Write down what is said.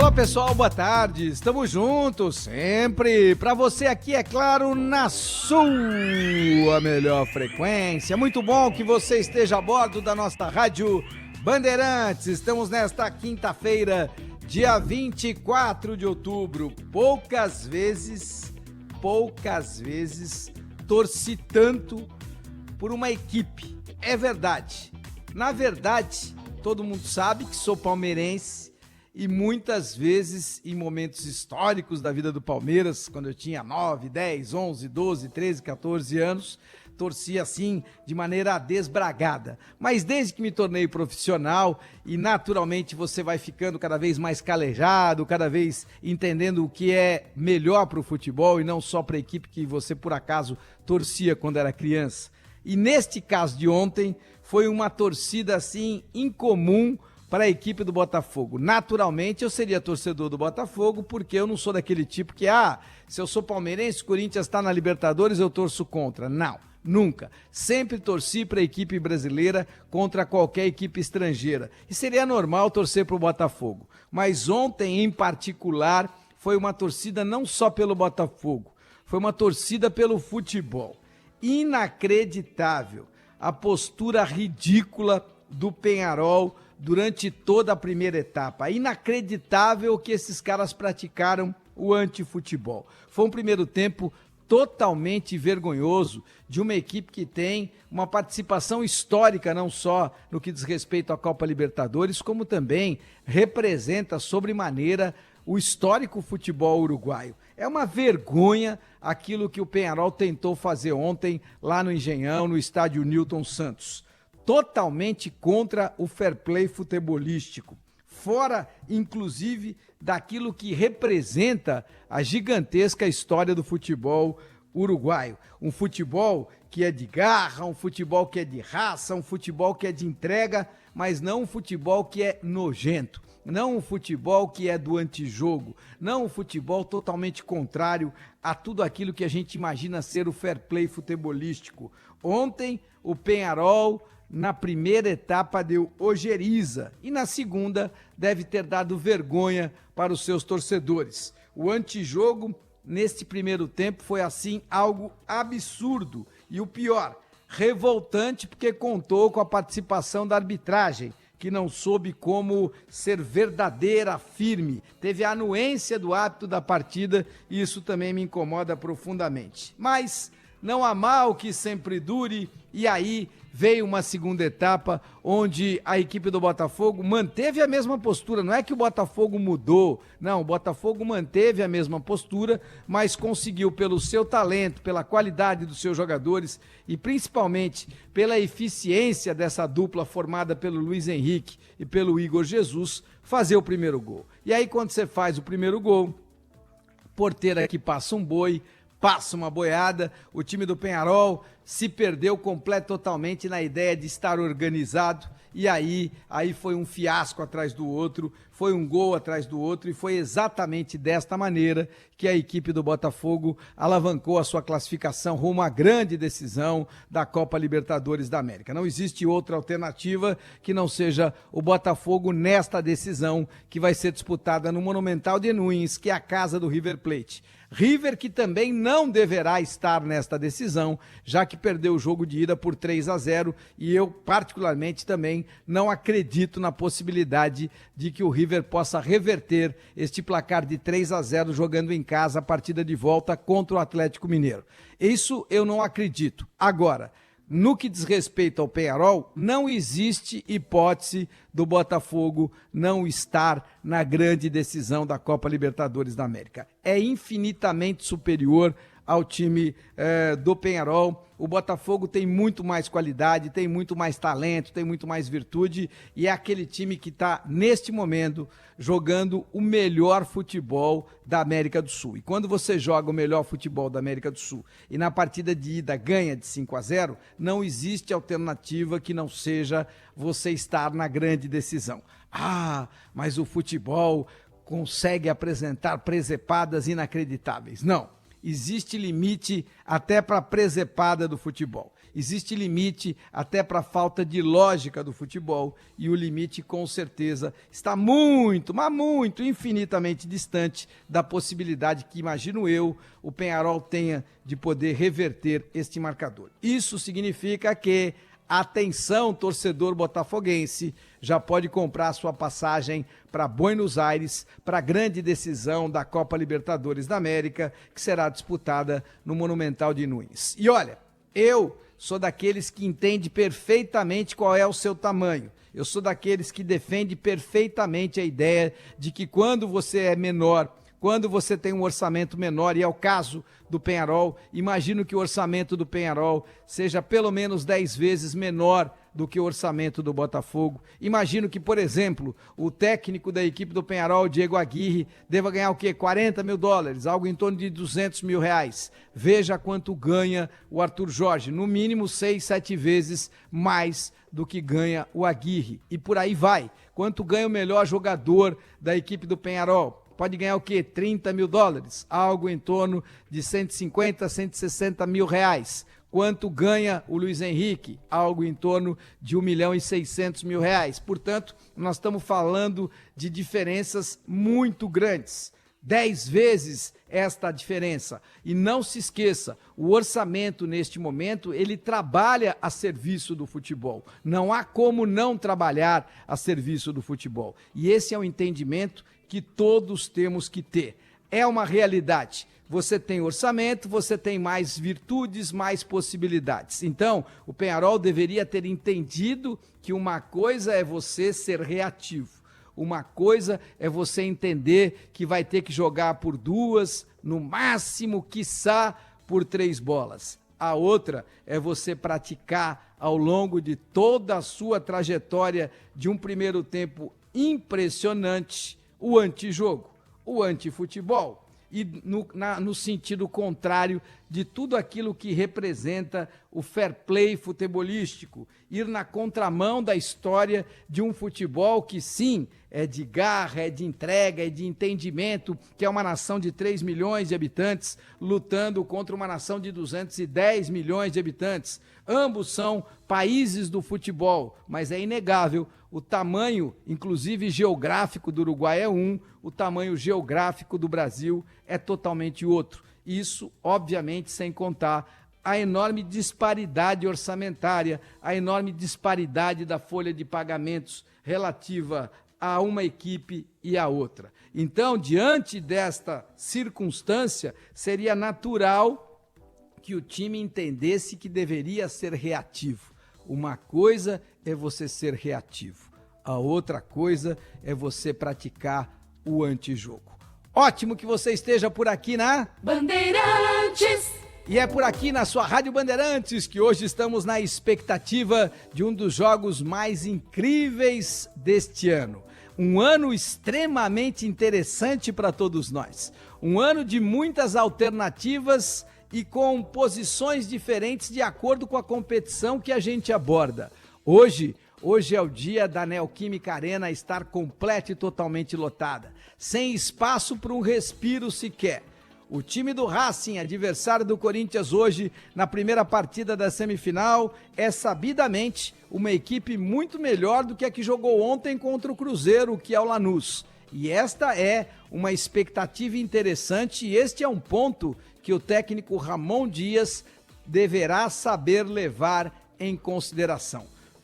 Fala pessoal, boa tarde, estamos juntos sempre, para você aqui, é claro, na sua melhor frequência. Muito bom que você esteja a bordo da nossa Rádio Bandeirantes. Estamos nesta quinta-feira, dia 24 de outubro. Poucas vezes torci tanto por uma equipe, é verdade. Na verdade, todo mundo sabe que sou palmeirense, e muitas vezes, em momentos históricos da vida do Palmeiras, quando eu tinha 9, 10, 11, 12, 13, 14 anos, torcia assim, de maneira desbragada. Mas desde que me tornei profissional, e naturalmente você vai ficando cada vez mais calejado, cada vez entendendo o que é melhor para o futebol e não só para a equipe que você, por acaso, torcia quando era criança. E neste caso de ontem, foi uma torcida assim, incomum, para a equipe do Botafogo. Naturalmente, eu seria torcedor do Botafogo, porque eu não sou daquele tipo que, se eu sou palmeirense, o Corinthians está na Libertadores, eu torço contra. Não, nunca. Sempre torci para a equipe brasileira contra qualquer equipe estrangeira. E seria normal torcer para o Botafogo. Mas ontem, em particular, foi uma torcida não só pelo Botafogo, foi uma torcida pelo futebol. Inacreditável a postura ridícula do Peñarol durante toda a primeira etapa. Inacreditável que esses caras praticaram o antifutebol. Foi um primeiro tempo totalmente vergonhoso de uma equipe que tem uma participação histórica, não só no que diz respeito à Copa Libertadores, como também representa sobremaneira o histórico futebol uruguaio. É uma vergonha aquilo que o Peñarol tentou fazer ontem lá no Engenhão, no estádio Newton Santos. Totalmente contra o fair play futebolístico, fora, inclusive, daquilo que representa a gigantesca história do futebol uruguaio. Um futebol que é de garra, um futebol que é de raça, um futebol que é de entrega, mas não um futebol que é nojento, não um futebol que é do antijogo, não um futebol totalmente contrário a tudo aquilo que a gente imagina ser o fair play futebolístico. Ontem, o Peñarol, na primeira etapa, deu ojeriza e na segunda deve ter dado vergonha para os seus torcedores. O antijogo, neste primeiro tempo, foi assim algo absurdo e o pior, revoltante, porque contou com a participação da arbitragem, que não soube como ser verdadeira, firme. Teve a anuência do hábito da partida e isso também me incomoda profundamente. Mas não há mal que sempre dure, e aí veio uma segunda etapa onde a equipe do Botafogo manteve a mesma postura. Não é que o Botafogo mudou, não, o Botafogo manteve a mesma postura, mas conseguiu, pelo seu talento, pela qualidade dos seus jogadores e principalmente pela eficiência dessa dupla formada pelo Luiz Henrique e pelo Igor Jesus, fazer o primeiro gol. E aí quando você faz o primeiro gol, porteira aqui passa um boi, passa uma boiada, o time do Peñarol se perdeu totalmente na ideia de estar organizado e aí foi um fiasco atrás do outro, foi um gol atrás do outro e foi exatamente desta maneira que a equipe do Botafogo alavancou a sua classificação rumo à grande decisão da Copa Libertadores da América. Não existe outra alternativa que não seja o Botafogo nesta decisão que vai ser disputada no Monumental de Nunes, que é a casa do River Plate. River que também não deverá estar nesta decisão, já que perdeu o jogo de ida por 3-0 e eu particularmente também não acredito na possibilidade de que o River possa reverter este placar de 3-0 jogando em casa a partida de volta contra o Atlético Mineiro. Isso eu não acredito. Agora, no que diz respeito ao Peñarol, não existe hipótese do Botafogo não estar na grande decisão da Copa Libertadores da América. É infinitamente superior ao time do Peñarol. O Botafogo tem muito mais qualidade, tem muito mais talento, tem muito mais virtude e é aquele time que está, neste momento, jogando o melhor futebol da América do Sul. E quando você joga o melhor futebol da América do Sul e na partida de ida ganha de 5-0, não existe alternativa que não seja você estar na grande decisão. Mas o futebol consegue apresentar presepadas inacreditáveis. Não. Existe limite até para a presepada do futebol. existe limite até para a falta de lógica do futebol, e o limite com certeza está muito, mas muito, infinitamente distante da possibilidade que, imagino eu, o Peñarol tenha de poder reverter este marcador. Isso significa que, atenção, torcedor botafoguense, já pode comprar sua passagem para Buenos Aires, para a grande decisão da Copa Libertadores da América, que será disputada no Monumental de Nunes. E olha, eu sou daqueles que entende perfeitamente qual é o seu tamanho. Eu sou daqueles que defende perfeitamente a ideia de que quando você é menor, quando você tem um orçamento menor, e é o caso do Peñarol, imagino que o orçamento do Peñarol seja pelo menos 10 vezes menor do que o orçamento do Botafogo. Imagino que, por exemplo, o técnico da equipe do Peñarol, Diego Aguirre, deva ganhar o quê? 40 mil dólares, algo em torno de 200 mil reais. Veja quanto ganha o Arthur Jorge, no mínimo 6, 7 vezes mais do que ganha o Aguirre. E por aí vai. Quanto ganha o melhor jogador da equipe do Peñarol? Pode ganhar o quê? 30 mil dólares, algo em torno de 150, 160 mil reais. Quanto ganha o Luiz Henrique? Algo em torno de 1.600.000 reais. Portanto, nós estamos falando de diferenças muito grandes. 10 vezes esta diferença. E não se esqueça, o orçamento neste momento, ele trabalha a serviço do futebol. Não há como não trabalhar a serviço do futebol. E esse é o entendimento que todos temos que ter. É uma realidade. Você tem orçamento, você tem mais virtudes, mais possibilidades. Então, o Peñarol deveria ter entendido que uma coisa é você ser reativo. Uma coisa é você entender que vai ter que jogar por 2, no máximo, quiçá, por 3 bolas. A outra é você praticar ao longo de toda a sua trajetória de um primeiro tempo impressionante o antijogo, o antifutebol. E no sentido contrário de tudo aquilo que representa o fair play futebolístico, ir na contramão da história de um futebol que sim, é de garra, é de entrega, é de entendimento, que é uma nação de 3 milhões de habitantes lutando contra uma nação de 210 milhões de habitantes. Ambos são países do futebol, mas é inegável o tamanho, inclusive geográfico, do Uruguai é um, o tamanho geográfico do Brasil é totalmente outro. Isso, obviamente, sem contar a enorme disparidade orçamentária, a enorme disparidade da folha de pagamentos relativa a uma equipe e a outra. Então, diante desta circunstância, seria natural que o time entendesse que deveria ser reativo. Uma coisa é você ser reativo, a outra coisa é você praticar o antijogo. Ótimo que você esteja por aqui na Bandeirantes. E é por aqui na sua Rádio Bandeirantes que hoje estamos na expectativa de um dos jogos mais incríveis deste ano. Um ano extremamente interessante para todos nós. Um ano de muitas alternativas e com posições diferentes de acordo com a competição que a gente aborda. Hoje é o dia da Neoquímica Arena estar completa e totalmente lotada, sem espaço para um respiro sequer. O time do Racing, adversário do Corinthians hoje, na primeira partida da semifinal, é sabidamente uma equipe muito melhor do que a que jogou ontem contra o Cruzeiro, que é o Lanús. E esta é uma expectativa interessante e este é um ponto que o técnico Ramon Dias deverá saber levar em consideração.